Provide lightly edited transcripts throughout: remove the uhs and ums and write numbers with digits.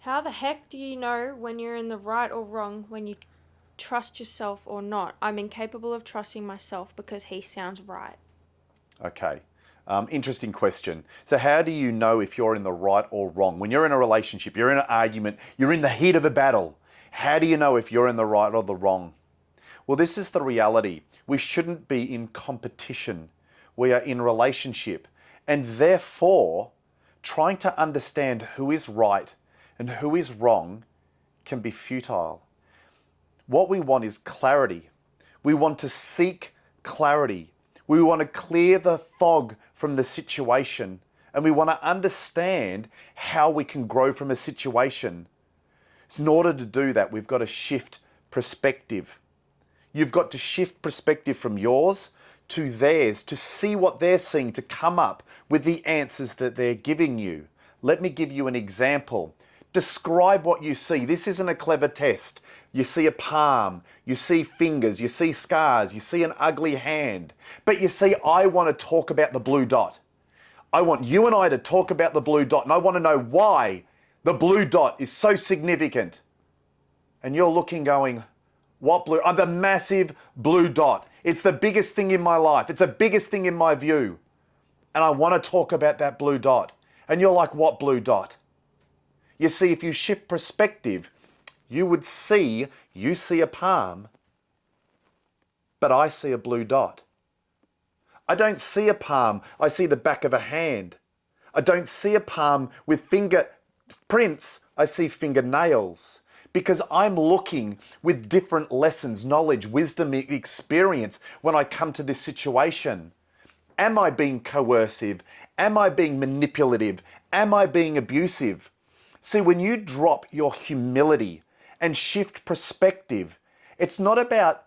How the heck do you know when you're in the right or wrong when you trust yourself or not? I'm incapable of trusting myself because he sounds right. Okay. Interesting question. So how do you know if you're in the right or wrong? When you're in a relationship, you're in an argument, you're in the heat of a battle. How do you know if you're in the right or the wrong? Well, this is the reality. We shouldn't be in competition. We are in relationship. And therefore, trying to understand who is right and who is wrong can be futile. What we want is clarity. We want to seek clarity. We want to clear the fog from the situation, and we want to understand how we can grow from a situation. So in order to do that, we've got to shift perspective. You've got to shift perspective from yours to theirs, to see what they're seeing, to come up with the answers that they're giving you. Let me give you an example. Describe what you see. This isn't a clever test. You see a palm, you see fingers, you see scars, you see an ugly hand. But you see, I want to talk about the blue dot. I want you and I to talk about the blue dot, and I want to know why the blue dot is so significant. And you're looking going, what blue? I'm the massive blue dot. It's the biggest thing in my life. It's the biggest thing in my view. And I want to talk about that blue dot. And you're like, what blue dot? You see, if you shift perspective, you see a palm, but I see a blue dot. I don't see a palm, I see the back of a hand. I don't see a palm with fingerprints, I see fingernails. Because I'm looking with different lessons, knowledge, wisdom, experience when I come to this situation. Am I being coercive? Am I being manipulative? Am I being abusive? See, when you drop your humility and shift perspective, it's not about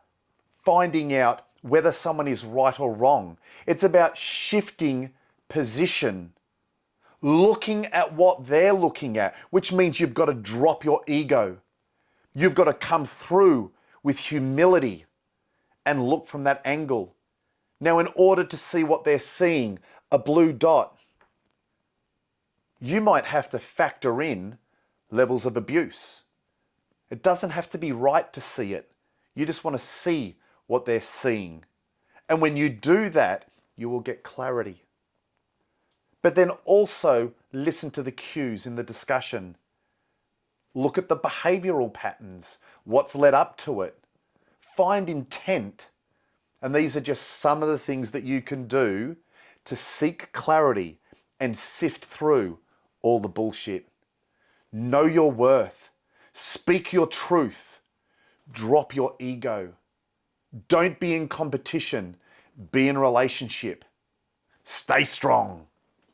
finding out whether someone is right or wrong. It's about shifting position, looking at what they're looking at, which means you've got to drop your ego. You've got to come through with humility and look from that angle. Now, in order to see what they're seeing, a blue dot, you might have to factor in levels of abuse. It doesn't have to be right to see it. You just want to see what they're seeing. And when you do that, you will get clarity. But then also listen to the cues in the discussion. Look at the behavioral patterns, what's led up to it. Find intent. And these are just some of the things that you can do to seek clarity and sift through all the bullshit. Know your worth. Speak your truth. Drop your ego. Don't be in competition. Be in relationship. Stay strong.